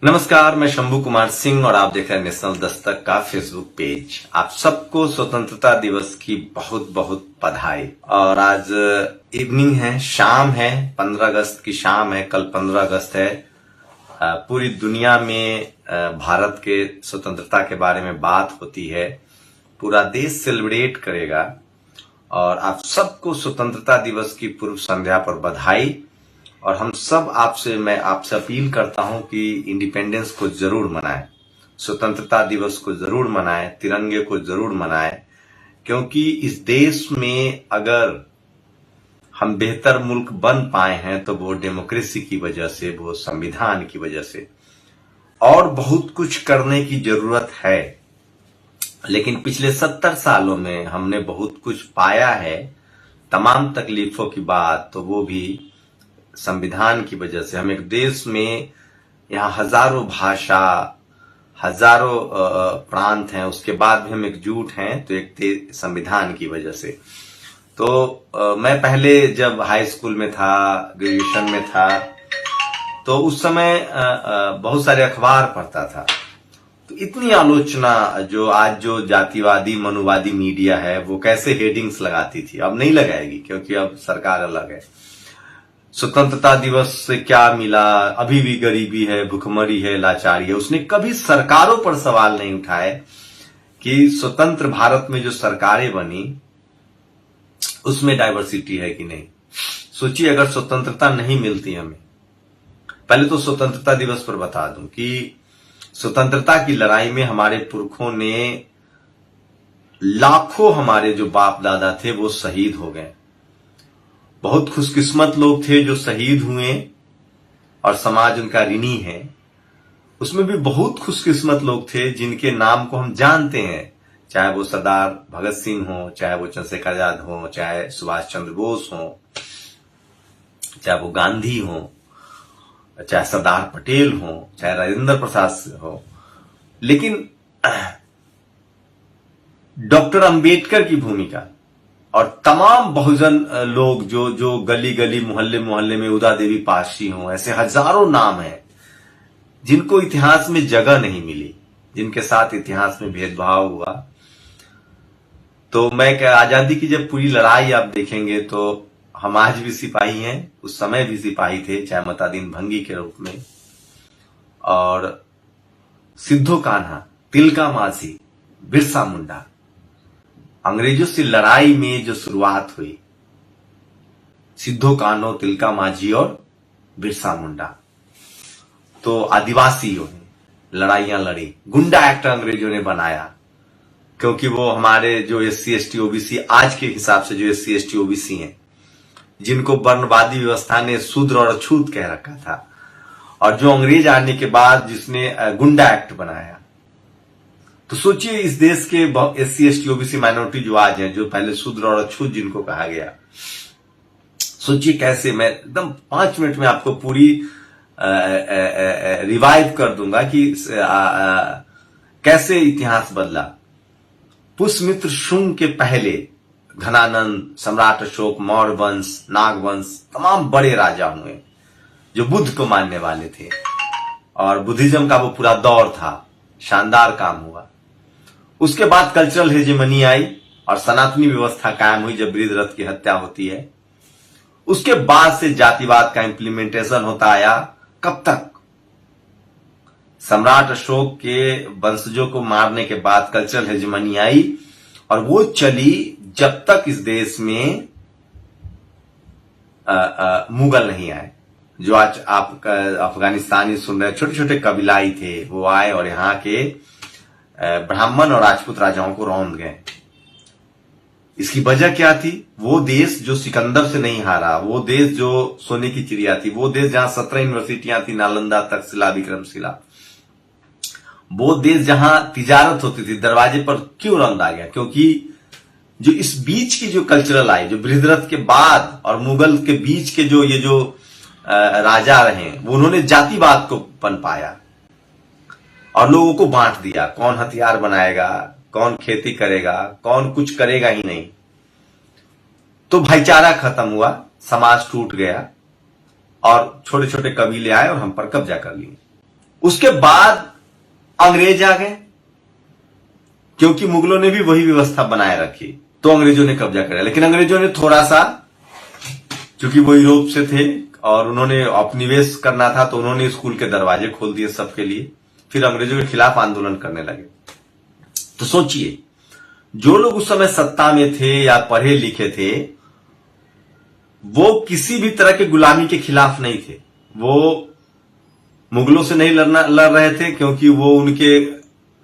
नमस्कार, मैं शंभू कुमार सिंह और आप देख रहे हैं नेशनल दस्तक का फेसबुक पेज। आप सबको स्वतंत्रता दिवस की बहुत बहुत बधाई। और आज इवनिंग है, शाम है, 15 अगस्त की शाम है। कल 15 अगस्त है। पूरी दुनिया में भारत के स्वतंत्रता के बारे में बात होती है। पूरा देश सेलिब्रेट करेगा और आप सबको स्वतंत्रता दिवस की पूर्व संध्या पर बधाई। और हम सब मैं आपसे अपील करता हूं कि इंडिपेंडेंस को जरूर मनाएं, स्वतंत्रता दिवस को जरूर मनाएं, तिरंगे को जरूर मनाएं, क्योंकि इस देश में अगर हम बेहतर मुल्क बन पाए हैं तो वो डेमोक्रेसी की वजह से, वो संविधान की वजह से। और बहुत कुछ करने की जरूरत है, लेकिन पिछले 70 सालों में हमने बहुत कुछ पाया है। तमाम तकलीफों की बात तो वो भी संविधान की वजह से। हम एक देश में यहाँ हजारों भाषा, हजारों प्रांत हैं, उसके बाद भी हम एकजुट हैं तो एक संविधान की वजह से। तो मैं पहले जब हाई स्कूल में था, ग्रेजुएशन में था, तो उस समय बहुत सारे अखबार पढ़ता था। तो इतनी आलोचना जो जातिवादी मनुवादी मीडिया है वो कैसे हेडिंग्स लगाती थी, अब नहीं लगाएगी क्योंकि अब सरकार अलग है। स्वतंत्रता दिवस से क्या मिला, अभी भी गरीबी है, भुखमरी है, लाचारी है। उसने कभी सरकारों पर सवाल नहीं उठाए कि स्वतंत्र भारत में जो सरकारें बनी उसमें डाइवर्सिटी है कि नहीं। सोचिए, अगर स्वतंत्रता नहीं मिलती हमें। पहले तो स्वतंत्रता दिवस पर बता दूं कि स्वतंत्रता की लड़ाई में हमारे पुरखों ने लाखों, हमारे जो बाप दादा थे वो शहीद हो गए। बहुत खुशकिस्मत लोग थे जो शहीद हुए और समाज उनका ऋणी है। उसमें भी बहुत खुशकिस्मत लोग थे जिनके नाम को हम जानते हैं, चाहे वो सरदार भगत सिंह हो, चाहे वो चंद्रशेखर आजाद हो, चाहे सुभाष चंद्र बोस हो, चाहे वो गांधी हो, चाहे सरदार पटेल हो, चाहे राजेंद्र प्रसाद हो। लेकिन डॉक्टर अंबेडकर की भूमिका और तमाम बहुजन लोग जो गली गली मोहल्ले मोहल्ले में, उदा देवी पाशी हो, ऐसे हजारों नाम हैं जिनको इतिहास में जगह नहीं मिली, जिनके साथ इतिहास में भेदभाव हुआ। तो मैं क्या, आजादी की जब पूरी लड़ाई आप देखेंगे तो हम आज भी सिपाही हैं, उस समय भी सिपाही थे, चाहे मतादीन भंगी के रूप में। और सिद्धो कान्हा, तिलका मांझी, बिरसा मुंडा, अंग्रेजों से लड़ाई में जो शुरुआत हुई, सिद्धो कान्हो, तिलका मांझी और बिरसा मुंडा। तो आदिवासियों ने लड़ाइयां लड़ी। गुंडा एक्ट अंग्रेजों ने बनाया क्योंकि वो हमारे जो SC ST OBC, आज के हिसाब से जो SC ST OBC हैं, जिनको वर्णवादी व्यवस्था ने शूद्र और अछूत कह रखा था, और जो अंग्रेज आने के बाद जिसने गुंडा एक्ट बनाया। तो सोचिए, इस देश के SC ST OBC माइनॉरिटी जो आज हैं, जो पहले शूद्र और अछूत जिनको कहा गया, सोचिए कैसे। मैं एकदम 5 मिनट में आपको पूरी रिवाइव कर दूंगा कि कैसे इतिहास बदला। पुष्यमित्र शुंग के पहले घनानंद, सम्राट अशोक, मौर्य वंश, नागवंश, तमाम बड़े राजा हुए जो बुद्ध को मानने वाले थे, और बुद्धिज्म का वो पूरा दौर था। शानदार काम हुआ। उसके बाद कल्चरल हेजेमनी आई और सनातनी व्यवस्था कायम हुई जब बृहद्रथ की हत्या होती है। उसके बाद से जातिवाद का इंप्लीमेंटेशन होता आया। कब तक? सम्राट अशोक के वंशजों को मारने के बाद कल्चरल हेजेमनी आई, और वो चली जब तक इस देश में मुगल नहीं आए। जो आज आप अफगानिस्तानी सुन रहे, छोटे छोटे कबीलाई थे, वो आए और यहाँ के ब्राह्मण और राजपूत राजाओं को रौंद गए। इसकी वजह क्या थी? वो देश जो सिकंदर से नहीं हारा, वो देश जो सोने की चिड़िया थी, वो देश जहां 17 यूनिवर्सिटियां थी, नालंदा, तक्षशिला, विक्रमशिला, वो देश जहां तिजारत होती थी, दरवाजे पर क्यों रौंदा गया? क्योंकि जो इस बीच की जो कल्चरल आई, जो बृहद्रथ के बाद और मुगल के बीच के जो राजा रहे, वो उन्होंने जातिवाद को पनपाया और लोगों को बांट दिया। कौन हथियार बनाएगा, कौन खेती करेगा, कौन कुछ करेगा ही नहीं। तो भाईचारा खत्म हुआ, समाज टूट गया और छोटे छोटे कबीले आए और हम पर कब्जा कर लिए। उसके बाद अंग्रेज आ गए, क्योंकि मुगलों ने भी वही व्यवस्था बनाए रखी, तो अंग्रेजों ने कब्जा कर लिया। लेकिन अंग्रेजों ने थोड़ा सा, क्योंकि वो यूरोप से थे और उन्होंने उपनिवेश करना था, तो उन्होंने स्कूल के दरवाजे खोल दिए सबके लिए। फिर अंग्रेजों के खिलाफ आंदोलन करने लगे। तो सोचिए, जो लोग उस समय सत्ता में थे या पढ़े लिखे थे, वो किसी भी तरह के गुलामी के खिलाफ नहीं थे। वो मुगलों से नहीं लड़ रहे थे, क्योंकि वो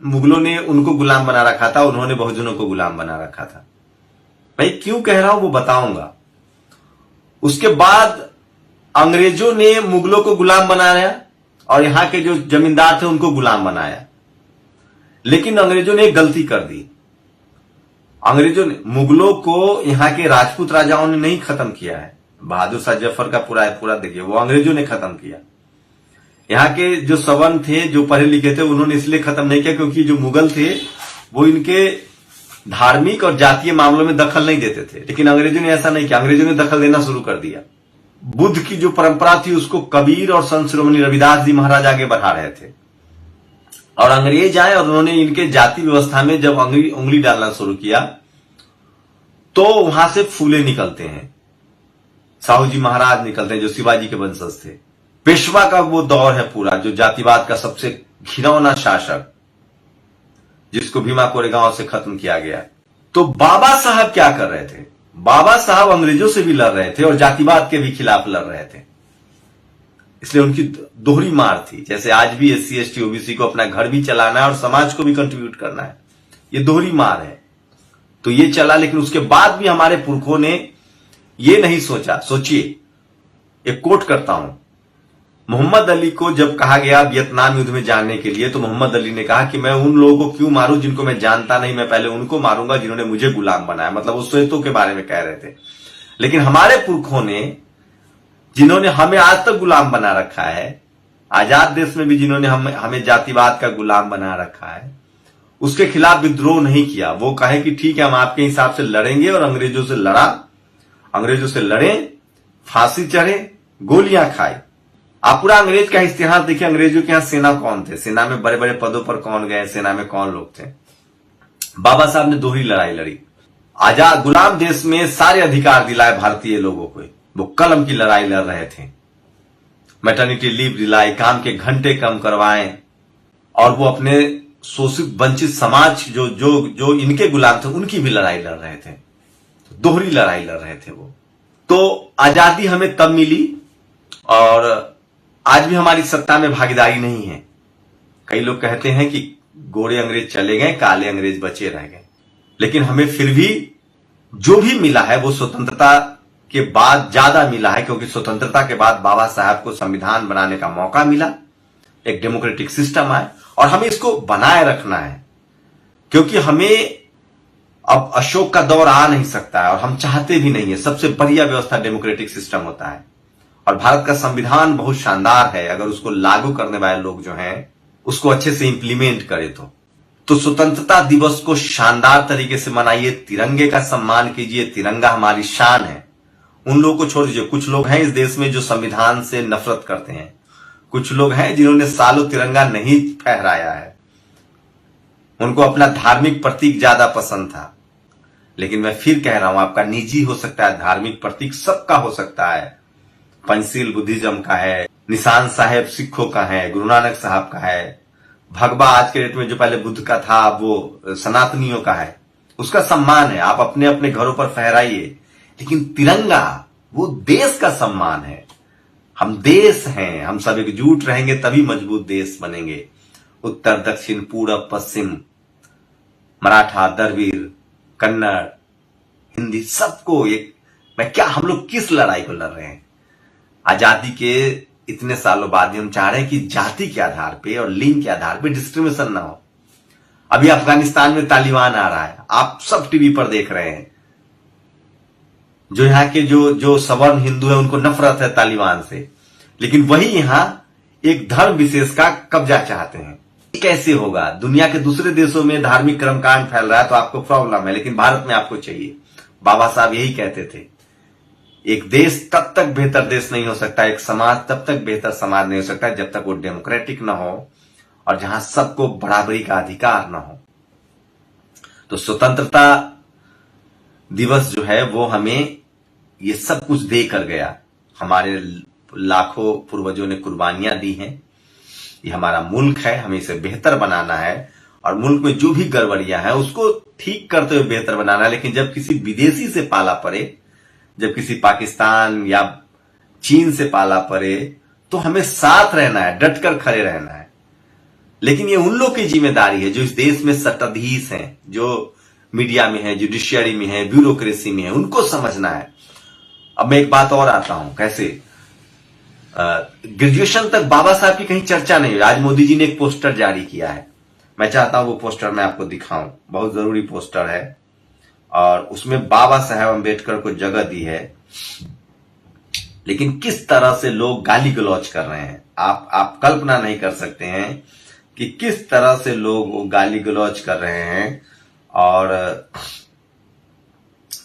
मुगलों ने उनको गुलाम बना रखा था, उन्होंने बहुजनों को गुलाम बना रखा था। भाई क्यों कह रहा हूं वो बताऊंगा। उसके बाद अंग्रेजों ने मुगलों को गुलाम बनाया और यहां के जो जमींदार थे उनको गुलाम बनाया। लेकिन अंग्रेजों ने एक गलती कर दी। अंग्रेजों ने मुगलों को यहाँ के राजपूत राजाओं ने नहीं खत्म किया है। बहादुर शाह जफर का पूरा देखिए, वो अंग्रेजों ने खत्म किया। यहाँ के जो सवर्ण थे, जो पढ़े लिखे थे, उन्होंने इसलिए खत्म नहीं किया क्योंकि जो मुगल थे वो इनके धार्मिक और जातीय मामलों में दखल नहीं देते थे। लेकिन अंग्रेजों ने ऐसा नहीं किया, अंग्रेजों ने दखल देना शुरू कर दिया। बुद्ध की जो परंपरा थी उसको कबीर और संत शिरोमणि रविदास जी महाराज आगे बढ़ा रहे थे, और अंग्रेज आए और उन्होंने इनके जाति व्यवस्था में जब उंगली डालना शुरू किया तो वहां से फूले निकलते हैं। साहू जी महाराज निकलते हैं जो शिवाजी के वंशज थे। पेशवा का वो दौर है पूरा, जो जातिवाद का सबसे घिनौना शासक, जिसको भीमा कोरेगांव से खत्म किया गया। तो बाबा साहब क्या कर रहे थे? बाबा साहब अंग्रेजों से भी लड़ रहे थे और जातिवाद के भी खिलाफ लड़ रहे थे। इसलिए उनकी दोहरी मार थी। जैसे आज भी SC ST OBC को अपना घर भी चलाना है और समाज को भी कंट्रीब्यूट करना है, ये दोहरी मार है। तो ये चला, लेकिन उसके बाद भी हमारे पुरखों ने ये नहीं सोचा। सोचिए, एक कोट करता हूं, मोहम्मद अली को जब कहा गया वियतनाम युद्ध में जाने के लिए, तो मोहम्मद अली ने कहा कि मैं उन लोगों को क्यों मारूं जिनको मैं जानता नहीं, मैं पहले उनको मारूंगा जिन्होंने मुझे गुलाम बनाया। मतलब वो श्वेतों के बारे में कह रहे थे। लेकिन हमारे पुरखों ने, जिन्होंने हमें आज तक गुलाम बना रखा है, आजाद देश में भी जिन्होंने हमें जातिवाद का गुलाम बना रखा है, उसके खिलाफ विद्रोह नहीं किया। वो कहे कि ठीक है, हम आपके हिसाब से लड़ेंगे, और अंग्रेजों से लड़े, फांसी चढ़े, गोलियां खाए। आप पूरा अंग्रेज का इतिहास देखिए। अंग्रेजों के यहां सेना कौन थे, सेना में बड़े बड़े पदों पर कौन गए, सेना में कौन लोग थे। बाबा साहब ने दोहरी लड़ाई लड़ी। आजाद गुलाम देश में सारे अधिकार दिलाए भारतीय लोगों को। वो कलम की लड़ाई लड़ रहे थे। मैटरनिटी लीव दिलाए, काम के घंटे कम करवाएं, और वो अपने शोषित वंचित समाज जो इनके गुलाम थे उनकी भी लड़ाई लड़ रहे थे। दोहरी लड़ाई लड़ रहे थे वो। तो आजादी हमें तब मिली, और आज भी हमारी सत्ता में भागीदारी नहीं है। कई लोग कहते हैं कि गोरे अंग्रेज चले गए, काले अंग्रेज बचे रह गए। लेकिन हमें फिर भी जो भी मिला है वो स्वतंत्रता के बाद ज्यादा मिला है, क्योंकि स्वतंत्रता के बाद बाबा साहब को संविधान बनाने का मौका मिला, एक डेमोक्रेटिक सिस्टम आए, और हमें इसको बनाए रखना है। क्योंकि हमें अब अशोक का दौर आ नहीं सकता है, और हम चाहते भी नहीं है। सबसे बढ़िया व्यवस्था डेमोक्रेटिक सिस्टम होता है, और भारत का संविधान बहुत शानदार है अगर उसको लागू करने वाले लोग जो हैं उसको अच्छे से इंप्लीमेंट करें। तो स्वतंत्रता दिवस को शानदार तरीके से मनाइए, तिरंगे का सम्मान कीजिए। तिरंगा हमारी शान है। उन लोगों को छोड़ दीजिए। कुछ लोग हैं इस देश में जो संविधान से नफरत करते हैं, कुछ लोग हैं जिन्होंने सालों तिरंगा नहीं फहराया है, उनको अपना धार्मिक प्रतीक ज्यादा पसंद था। लेकिन मैं फिर कह रहा हूं, आपका निजी हो सकता है, धार्मिक प्रतीक सबका हो सकता है। पंचशील बुद्धिज्म का है, निशान साहेब सिखों का है, गुरु नानक साहब का है, भगवा आज के डेट में जो पहले बुद्ध का था वो सनातनियों का है। उसका सम्मान है, आप अपने अपने घरों पर फहराइए। लेकिन तिरंगा वो देश का सम्मान है। हम देश हैं, हम सब एकजुट रहेंगे तभी मजबूत देश बनेंगे। उत्तर दक्षिण पूरब पश्चिम, मराठा द्रविड़ कन्नड़ हिंदी, सबको एक हम लोग किस लड़ाई को लड़ रहे हैं? आजादी के इतने सालों बाद हम चाह रहे हैं कि जाति के आधार पे और लिंग के आधार पे डिस्क्रिमिनेशन ना हो। अभी अफगानिस्तान में तालिबान आ रहा है, आप सब टीवी पर देख रहे हैं। जो यहाँ के जो सवर्ण हिंदू है उनको नफरत है तालिबान से, लेकिन वही यहां एक धर्म विशेष का कब्जा चाहते हैं। कैसे होगा? दुनिया के दूसरे देशों में धार्मिक कर्मकांड फैल रहा है तो आपको प्रॉब्लम है, लेकिन भारत में आपको चाहिए। बाबा साहब यही कहते थे, एक देश तब तक बेहतर देश नहीं हो सकता, एक समाज तब तक बेहतर समाज नहीं हो सकता जब तक वो डेमोक्रेटिक ना हो और जहां सबको बराबरी का अधिकार ना हो। तो स्वतंत्रता दिवस जो है वो हमें ये सब कुछ दे कर गया। हमारे लाखों पूर्वजों ने कुर्बानियां दी हैं। ये हमारा मुल्क है, हमें इसे बेहतर बनाना है और मुल्क में जो भी गड़बड़ियां हैं उसको ठीक करते हुए बेहतर बनाना है। लेकिन जब किसी विदेशी से पाला पड़े, जब किसी पाकिस्तान या चीन से पाला पड़े, तो हमें साथ रहना है, डटकर खड़े रहना है। लेकिन ये उन लोग की जिम्मेदारी है जो इस देश में सत्ताधीश हैं, जो मीडिया में है, जुडिशियरी में है, ब्यूरोक्रेसी में है, उनको समझना है। अब मैं एक बात और आता हूं, कैसे ग्रेजुएशन तक बाबा साहब की कहीं चर्चा नहीं हुई। आज मोदी जी ने एक पोस्टर जारी किया है, मैं चाहता हूं वो पोस्टर मैं आपको दिखाऊं, बहुत जरूरी पोस्टर है और उसमें बाबा साहेब अम्बेडकर को जगह दी है। लेकिन किस तरह से लोग गाली गलौज कर रहे हैं, आप कल्पना नहीं कर सकते हैं कि किस तरह से लोग गाली गलौज कर रहे हैं। और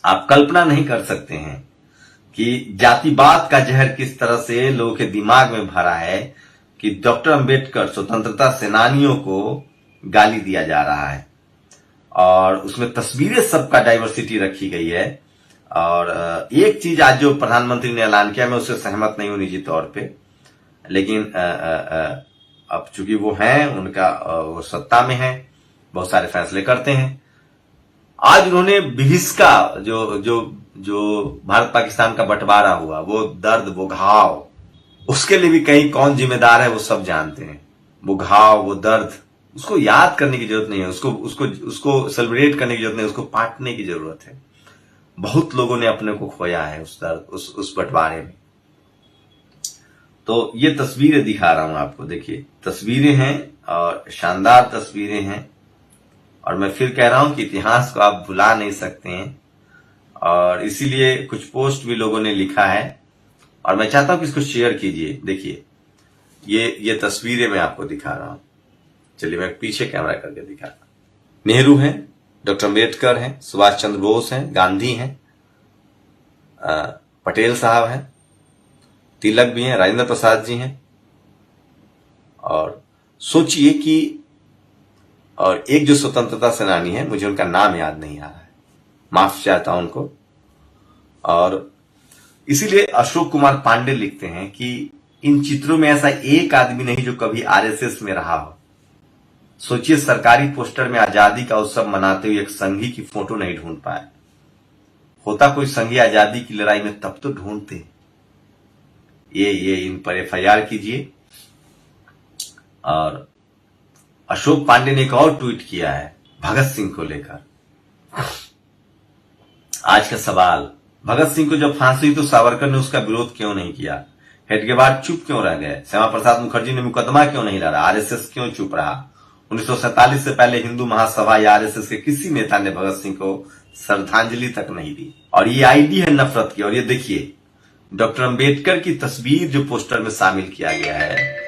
आप कल्पना नहीं कर सकते हैं कि जातिवाद का जहर किस तरह से लोगों के दिमाग में भरा है कि डॉक्टर अंबेडकर स्वतंत्रता सेनानियों को गाली दिया जा रहा है और उसमें तस्वीरें सबका डाइवर्सिटी रखी गई है। और एक चीज आज जो प्रधानमंत्री ने ऐलान किया, मैं उससे सहमत नहीं हूं निजी तौर पे, लेकिन अब चूंकि वो हैं, उनका वो सत्ता में है, बहुत सारे फैसले करते हैं। आज उन्होंने विभिषका जो भारत पाकिस्तान का बंटवारा हुआ, वो दर्द, वो घाव, उसके लिए भी कहीं कौन जिम्मेदार है वो सब जानते हैं। वो घाव, वो दर्द, उसको याद करने की जरूरत नहीं है, उसको सेलिब्रेट करने की जरूरत नहीं है, उसको पाटने की जरूरत है। बहुत लोगों ने अपने को खोया है उस दर्द, उस बंटवारे में। तो ये तस्वीरें दिखा रहा हूं आपको, देखिए तस्वीरें हैं और शानदार तस्वीरें हैं। और मैं फिर कह रहा हूं कि इतिहास को आप भुला नहीं सकते हैं और इसीलिए कुछ पोस्ट भी लोगों ने लिखा है और मैं चाहता हूं कि इसको शेयर कीजिए। देखिए ये तस्वीरें मैं आपको दिखा रहा हूं, चलिए मैं पीछे कैमरा करके दिखाता हूं। नेहरू हैं, डॉक्टर अंबेडकर हैं, सुभाष चंद्र बोस हैं, गांधी हैं, पटेल साहब हैं, तिलक भी हैं, राजेंद्र प्रसाद जी हैं। और सोचिए कि और एक जो स्वतंत्रता सेनानी है, मुझे उनका नाम याद नहीं आ रहा है, माफ चाहता हूं उनको। और इसीलिए अशोक कुमार पांडे लिखते हैं कि इन चित्रों में ऐसा एक आदमी नहीं जो कभी आरएसएस में रहा हो। सोचिए सरकारी पोस्टर में आजादी का उत्सव मनाते हुए एक संघी की फोटो नहीं ढूंढ पाए। होता कोई संघी आजादी की लड़ाई में तब तो ढूंढते। ये इन पर एफआईआर कीजिए। और अशोक पांडे ने एक और ट्वीट किया है भगत सिंह को लेकर। आज का सवाल, भगत सिंह को जब फांसी हुई तो सावरकर ने उसका विरोध क्यों नहीं किया? हेडगेवार चुप क्यों रह गए? श्यामा प्रसाद मुखर्जी ने मुकदमा क्यों नहीं लड़ा? आरएसएस क्यों चुप रहा? 1947 से पहले हिंदू महासभा या आरएसएस के किसी नेता ने भगत सिंह को श्रद्धांजलि तक नहीं दी। और ये आईडी है नफरत की। और ये देखिए डॉक्टर अंबेडकर की तस्वीर जो पोस्टर में शामिल किया गया है,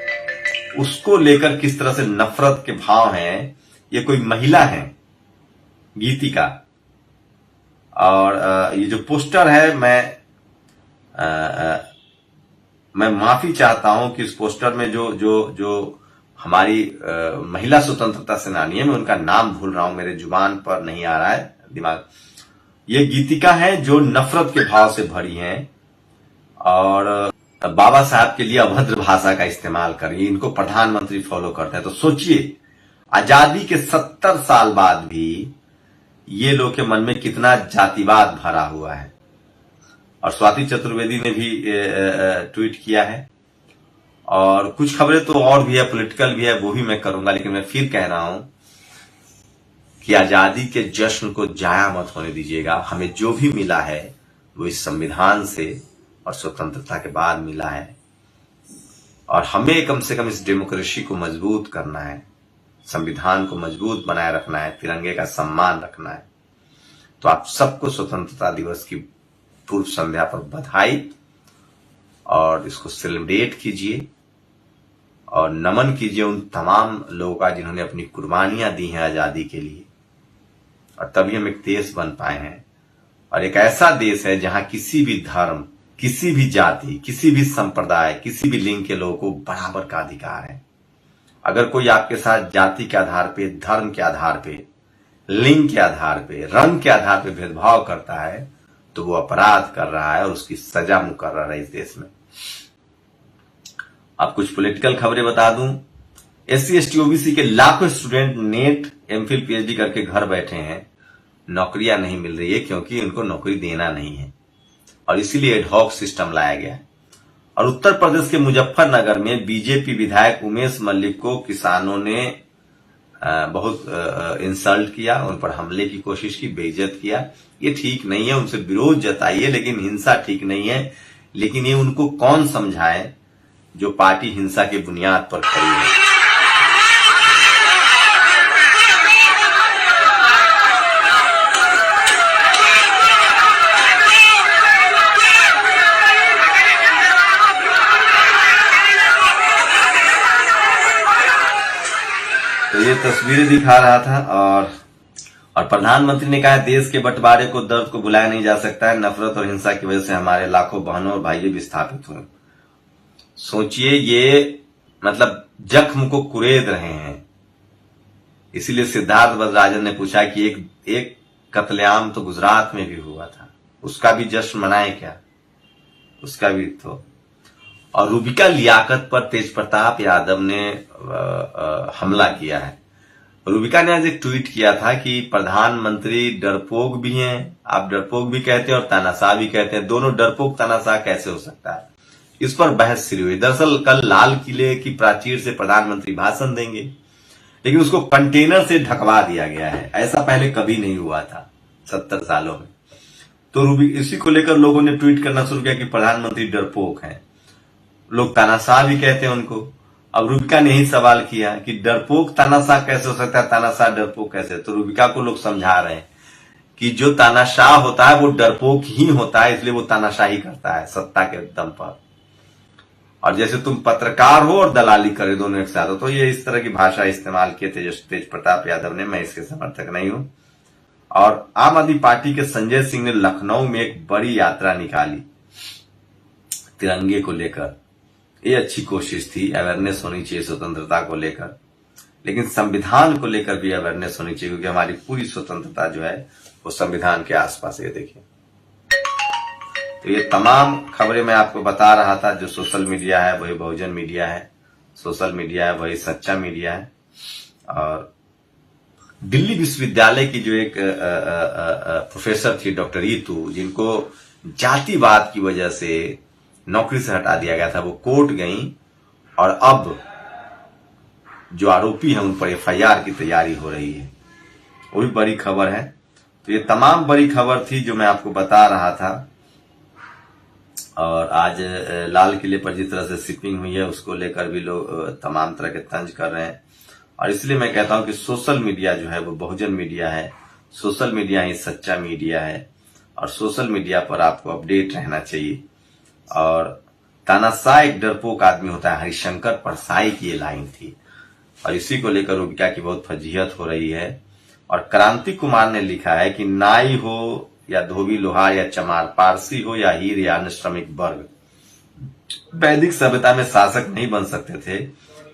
उसको लेकर किस तरह से नफरत के भाव हैं। ये कोई महिला है, गीतिका। और ये जो पोस्टर है, मैं माफी चाहता हूं कि इस पोस्टर में जो हमारी महिला स्वतंत्रता सेनानी है, मैं उनका नाम भूल रहा हूं, मेरे जुबान पर नहीं आ रहा है दिमाग। ये गीतिका है जो नफरत के भाव से भरी हैं और बाबा साहब के लिए अभद्र भाषा का इस्तेमाल कर रही है। इनको प्रधानमंत्री फॉलो करते हैं। तो सोचिए आजादी के 70 साल बाद भी ये लोग के मन में कितना जातिवाद भरा हुआ है। और स्वाति चतुर्वेदी ने भी ट्वीट किया है। और कुछ खबरें तो और भी है, पॉलिटिकल भी है, वो भी मैं करूंगा। लेकिन मैं फिर कह रहा हूं कि आजादी के जश्न को जाया मत होने दीजिएगा। हमें जो भी मिला है वो इस संविधान से और स्वतंत्रता के बाद मिला है और हमें कम से कम इस डेमोक्रेसी को मजबूत करना है, संविधान को मजबूत बनाए रखना है, तिरंगे का सम्मान रखना है। तो आप सबको स्वतंत्रता दिवस की पूर्व संध्या पर बधाई और इसको सेलिब्रेट कीजिए और नमन कीजिए उन तमाम लोगों का जिन्होंने अपनी कुर्बानियां दी हैं आजादी के लिए। और तभी हम एक देश बन पाए हैं और एक ऐसा देश है जहां किसी भी धर्म, किसी भी जाति, किसी भी संप्रदाय, किसी भी लिंग के लोगों को बराबर का अधिकार है। अगर कोई आपके साथ जाति के आधार पे, धर्म के आधार पे, लिंग के आधार पे, रंग के आधार पे भेदभाव करता है तो वो अपराध कर रहा है और उसकी सजा मुकर्रर है इस देश में। अब कुछ पॉलिटिकल खबरें बता दूं। SC ST OBC के लाखों स्टूडेंट नेट, MPhil, PhD करके घर बैठे हैं, नौकरियां नहीं मिल रही है क्योंकि उनको नौकरी देना नहीं है और इसीलिए एडहॉक सिस्टम लाया गया है। और उत्तर प्रदेश के मुजफ्फरनगर में बीजेपी विधायक उमेश मल्लिक को किसानों ने बहुत इंसल्ट किया, उन पर हमले की कोशिश की, बेइज्जत किया। ये ठीक नहीं है, उनसे विरोध जताइए, लेकिन हिंसा ठीक नहीं है। लेकिन ये उनको कौन समझाए जो पार्टी हिंसा के बुनियाद पर खड़ी है। तो ये तस्वीरें दिखा रहा था और प्रधानमंत्री ने कहा देश के बंटवारे को, दर्द को भुलाया नहीं जा सकता है। नफरत और हिंसा की वजह से हमारे लाखों बहनों और भाइयों विस्थापित हुए। सोचिए, ये मतलब जख्म को कुरेद रहे हैं। इसीलिए सिद्धार्थ वरराजन ने पूछा कि एक कत्लेआम तो गुजरात में भी हुआ था, उसका भी जश्न मनाए क्या? उसका भी तो। और रूबिका लियाकत पर तेज प्रताप यादव ने हमला किया है। रूबिका ने आज एक ट्वीट किया था कि प्रधानमंत्री डरपोक भी हैं, आप डरपोक भी कहते हैं और तानाशाह भी कहते हैं, दोनों डरपोक तानाशाह कैसे हो सकता है? इस पर बहस शुरू हुई। दरअसल कल लाल किले की प्राचीर से प्रधानमंत्री भाषण देंगे, लेकिन उसको कंटेनर से ढकवा दिया गया है। ऐसा पहले कभी नहीं हुआ था 70 सालों में। तो इसी को लेकर लोगों ने ट्वीट करना शुरू किया कि प्रधानमंत्री डरपोक हैं, लोग तानाशाह भी कहते हैं उनको। अब रूबिका ने ही सवाल किया कि डरपोक तानाशाह कैसे हो सकता है, तानाशाह डरपोक कैसे? तो रूबिका को लोग समझा रहे हैं कि जो तानाशाह होता है वो डरपोक ही होता है, इसलिए वो तानाशाही करता है सत्ता के दम पर। और जैसे तुम पत्रकार हो और दलाली करे, दोनों एक साथ हो। तो ये इस तरह की भाषा इस्तेमाल किए तेज प्रताप यादव ने। मैं इसके समर्थक नहीं हूं। और आम आदमी पार्टी के संजय सिंह ने लखनऊ में एक बड़ी यात्रा निकाली तिरंगे को लेकर। ये अच्छी कोशिश थी, अवेयरनेस होनी चाहिए स्वतंत्रता को लेकर, लेकिन संविधान को लेकर भी अवेयरनेस होनी चाहिए, क्योंकि हमारी पूरी स्वतंत्रता जो है वो संविधान के आसपास है। देखिए, तो ये तमाम खबरें मैं आपको बता रहा था। जो सोशल मीडिया है वही बहुजन मीडिया है, सोशल मीडिया है वही सच्चा मीडिया है। और दिल्ली विश्वविद्यालय की जो एक प्रोफेसर थी डॉक्टर रीतू, जिनको जातिवाद की वजह से नौकरी से हटा दिया गया था, वो कोर्ट गई और अब जो आरोपी हैं उन पर FIR की तैयारी हो रही है। वो भी बड़ी खबर है। तो ये तमाम बड़ी खबर थी जो मैं आपको बता रहा था। और आज लाल किले पर जिस तरह से शिपिंग हुई है उसको लेकर भी लोग तमाम तरह के तंज कर रहे हैं। और इसलिए मैं कहता हूं कि सोशल मीडिया जो है वो बहुजन मीडिया है, सोशल मीडिया ही सच्चा मीडिया है। और सोशल मीडिया पर आपको अपडेट रहना चाहिए। और तानाशाह एक डरपोक आदमी होता है, हरिशंकर परसाई की ये लाइन थी। और इसी को लेकर रूबिका की बहुत फजीहत हो रही है। और क्रांति कुमार ने लिखा है कि नाई हो या धोबी लोहार या चमार, पारसी हो या हीर या अन्य श्रमिक वर्ग, वैदिक सभ्यता में शासक नहीं बन सकते थे।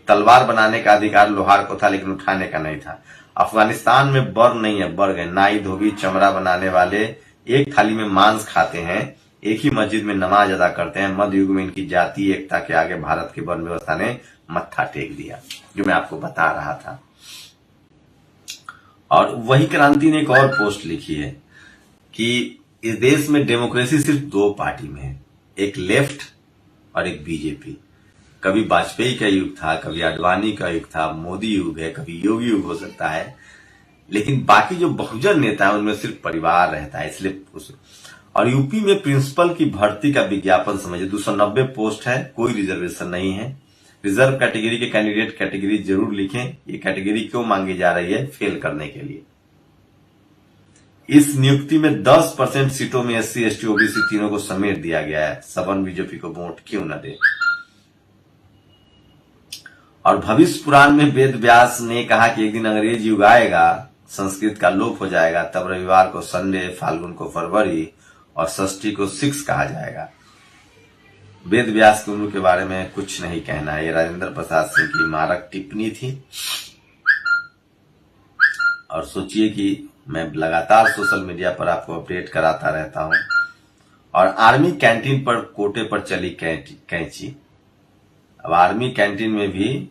तलवार बनाने का अधिकार लोहार को था, लेकिन उठाने का नहीं था। अफगानिस्तान में वर्ण नहीं है, वर्ग है। नाई, धोबी, चमड़ा बनाने वाले एक थाली में मांस खाते हैं, एक ही मस्जिद में नमाज अदा करते हैं। मध्य युग में इनकी जातीय एकता के आगे भारत की वर्ण व्यवस्था ने मत्था टेक दिया, जो मैं आपको बता रहा था। और वही क्रांति ने एक और पोस्ट लिखी है कि इस देश में डेमोक्रेसी सिर्फ 2 पार्टी में है, एक लेफ्ट और एक बीजेपी। कभी वाजपेयी का युग था, कभी आडवाणी का युग था, मोदी युग है, कभी योगी युग हो सकता है, लेकिन बाकी जो बहुजन नेता है उनमें सिर्फ परिवार रहता है। इसलिए और यूपी में प्रिंसिपल की भर्ती का विज्ञापन समझिए, 290 पोस्ट है, कोई रिजर्वेशन नहीं है। रिजर्व कैटेगरी के कैंडिडेट कैटेगरी जरूर लिखें। ये कैटेगरी क्यों मांगी जा रही है? फेल करने के लिए। इस नियुक्ति में 10% सीटों में SC ST OBC तीनों को समेट दिया गया है। सवर्ण बीजेपी को वोट क्यों न दे? और भविष्य पुराण में वेद व्यास ने कहा कि एक दिन अंग्रेज युग आएगा, संस्कृत का लोप हो जाएगा, तब रविवार को संडे, फाल्गुन को फरवरी और षष्ठी को 6 कहा जाएगा। वेद व्यास की उम्र के बारे में कुछ नहीं कहना है। ये राजेंद्र प्रसाद सिंह की मारक टिप्पणी थी। और सोचिए कि मैं लगातार सोशल मीडिया पर आपको अपडेट कराता रहता हूं, और आर्मी कैंटीन पर कोटे पर चली कैंची। अब आर्मी कैंटीन में भी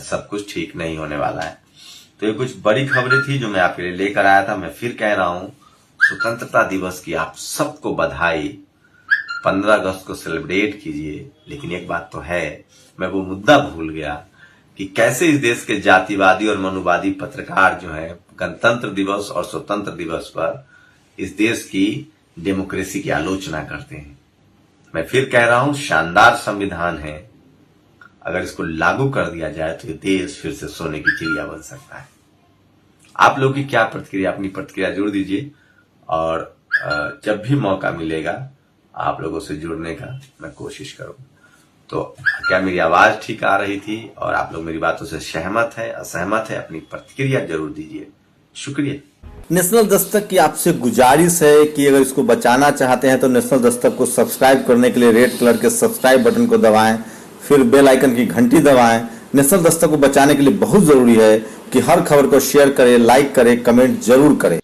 सब कुछ ठीक नहीं होने वाला है। तो ये कुछ बड़ी खबरें थी जो मैं आपके लिए लेकर आया था। मैं फिर कह रहा हूं, स्वतंत्रता दिवस की आप सबको बधाई। 15 अगस्त को सेलिब्रेट कीजिए। लेकिन एक बात तो है, मैं वो मुद्दा भूल गया कि कैसे इस देश के जातिवादी और मनुवादी पत्रकार जो है गणतंत्र दिवस और स्वतंत्र दिवस पर इस देश की डेमोक्रेसी की आलोचना करते हैं। मैं फिर कह रहा हूं, शानदार संविधान है। अगर इसको लागू कर दिया जाए तो ये देश फिर से सोने की चिड़िया बन सकता है। आप लोगों की क्या प्रतिक्रिया, अपनी प्रतिक्रिया जोड़ दीजिए। और जब भी मौका मिलेगा आप लोगों से जुड़ने का मैं कोशिश करूंगा। तो क्या मेरी आवाज ठीक आ रही थी और आप लोग मेरी बातों से सहमत है, असहमत है? अपनी प्रतिक्रिया जरूर दीजिए। शुक्रिया। नेशनल दस्तक की आपसे गुजारिश है कि अगर इसको बचाना चाहते हैं तो नेशनल दस्तक को सब्सक्राइब करने के लिए रेड कलर के सब्सक्राइब बटन को दबाएं, फिर बेल आइकन की घंटी दबाएं। नेशनल दस्तक को बचाने के लिए बहुत जरूरी है कि हर खबर को शेयर करें, लाइक करें, कमेंट जरूर करें।